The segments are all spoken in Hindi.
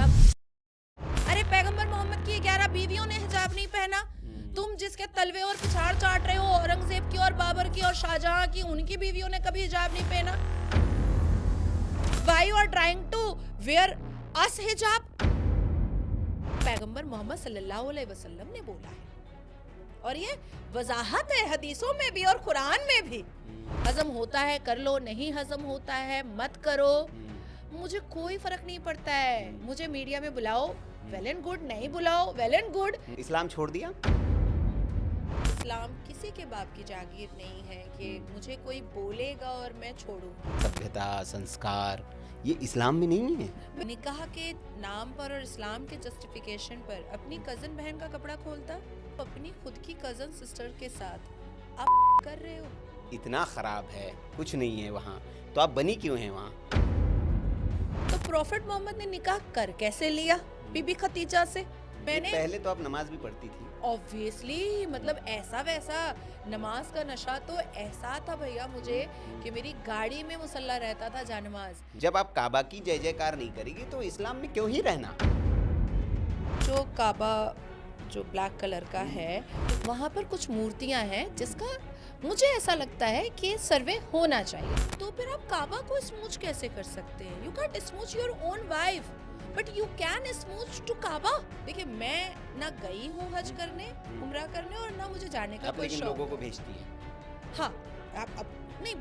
हिजाब? अरे पैगंबर मोहम्मद की 11 बीवियों ने हिजाब नहीं पहना। तुम जिसके तलवे और पिछाड़ चाट रहे हो औरंगजेब की और बाबर की और शाहजहां की, उनकी बीवियों ने कभी हिजाब नहीं पहना। Why you are trying to wear us hijab? पैगंबर मोहम्मद सल्लल्लाहु अलैहि वसल्लम ने बोला है और ये वजाहत है हदीसों में भी और कुरान में भी। हजम होता है कर लो, नहीं हजम होता है मत करो, मुझे कोई फर्क नहीं पड़ता है। मुझे मीडिया में बुलाओ वेल एंड गुड, नहीं बुलाओ वेल एंड गुड। इस्लाम छोड़ दिया? इस्लाम किसी के बाप की जागीर नहीं है कि मुझे कोई बोलेगा और मैं छोड़ूं। सभ्यता, संस्कार, ये इस्लाम में नहीं है। निकाह के नाम पर और इस्लाम के जस्टिफिकेशन पर अपनी कजन बहन का कपड़ा खोलता, अपनी खुद की कजन सिस्टर के साथ आप कर रहे हो। इतना खराब है, कुछ नहीं है वहाँ, तो आप बनी क्यों हैं वहाँ? तो प्रॉफिट मोहम्मद ने निकाह कर कैसे लिया बीबी खतीजा से? मैंने पहले तो आप नमाज भी पढ़ती थी। ऑब्वियसली, मतलब ऐसा वैसा नमाज का नशा तो ऐसा था भैया मुझे कि मेरी गाड़ी में मुसल्ला रहता था जानमाज। जब आप काबा की जय जयकार नहीं करेगी तो इस्लाम में क्यों ही रहना? जो काबा जो ब्लैक कलर का है वहाँ पर कुछ मूर्तियाँ हैं जिसका मुझे ऐसा लगता है कि सर्वे होना चाहिए। तो फिर आप काबा को स्मूच कैसे कर सकते हैं? You can smooch your own wife but you can smooch to Kaaba. देखिए मैं ना गई हूँ हज करने, उम्रा करने और ना मुझे जाने का कोई शौक। लोगों को भेजती है। हाँ आप नहीं।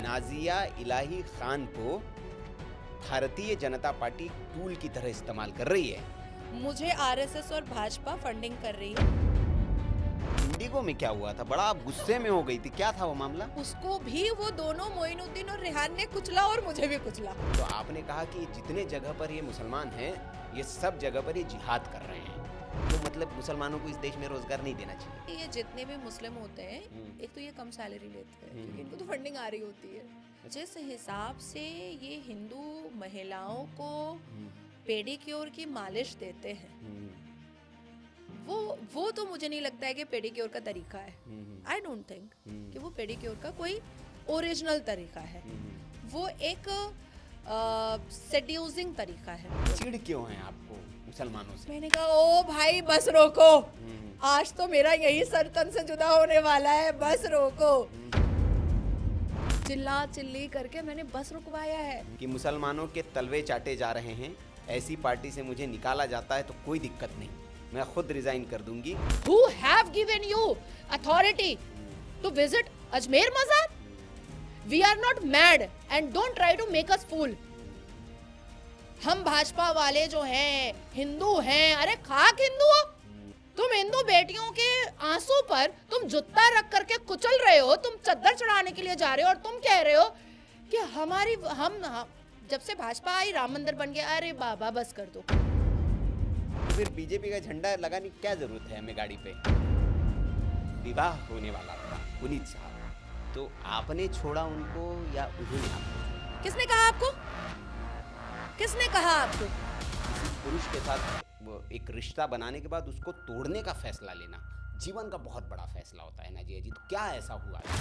नाजिया इलाही खान को भारतीय जनता पार्टी टूल की तरह इस्तेमाल कर रही है। मुझे आरएसएस और भाजपा फंडिंग कर रही है। इंडिगो में क्या हुआ था? बड़ा आप गुस्से में हो गई थी, क्या था वो मामला? उसको भी वो दोनों मोइनुद्दीन और रेहान ने कुचला और मुझे भी कुचला। तो आपने कहा कि जितने जगह पर ये मुसलमान हैं, ये सब जगह पर ये जिहाद कर रहे हैं, तो मतलब मुसलमानों को इस देश में रोजगार नहीं देना चाहिए। ये जितने भी मुस्लिम होते हैं एक तो ये कम सैलरी लेते हैं क्योंकि इनको तो फंडिंग आ रही होती है। जिस हिसाब से ये हिंदू महिलाओं को पेडिक्योर की मालिश देते हैं वो तो मुझे नहीं लगता है कि पेडिक्योर का तरीका है। आई डोंट थिंक कि वो पेडिक्योर का कोई ओरिजिनल तरीका है। वो एक सेड्यूसिंग तरीका है। चिढ़ क्यों है आपको मुसलमानों से? मैंने कहा ओ भाई बस रोको, आज तो मेरा यही सर तन से जुदा होने वाला है, बस रोको। चिल्ला चिल्ली करके मैंने बस रुकवाया है कि मुसलमानों के तलवे चाटे जा रहे हैं, ऐसी पार्टी से मुझे निकाला जाता है तो कोई दिक्कत नहीं, मैं खुद रिजाइन कर दूंगी। Who have given you authority to visit Ajmer Mazar? We are not mad and don't try to make us fool. हम भाजपा वाले जो हैं हिंदू हैं, अरे खाक हिंदू हो तुम। हिंदू बेटियों के आंसू पर तुम जूता रख करके कुचल रहे हो, तुम चद्दर चढ़ाने के लिए जा रहे हो और तुम कह रहे हो कि हमारी हम जब से भाजपा आई राम मंदिर बन गया। अरे बाबा बस कर दो। तो फिर बीजेपी का झंडा लगाने की क्या जरूरत है हमें गाड़ी पे? विवाह होने वाला था पुनीत साहब, तो आपने छोड़ा उनको या उन्होंने आपको? किसने कहा आपको? किसने कहा आपको? किसी पुरुष के साथ वो एक रिश्ता बनाने के बाद उसको तोड़ने का फैसला लेना जीवन का बहुत बड़ा फैसला होता है ना जी। तो क्या ऐसा हुआ है?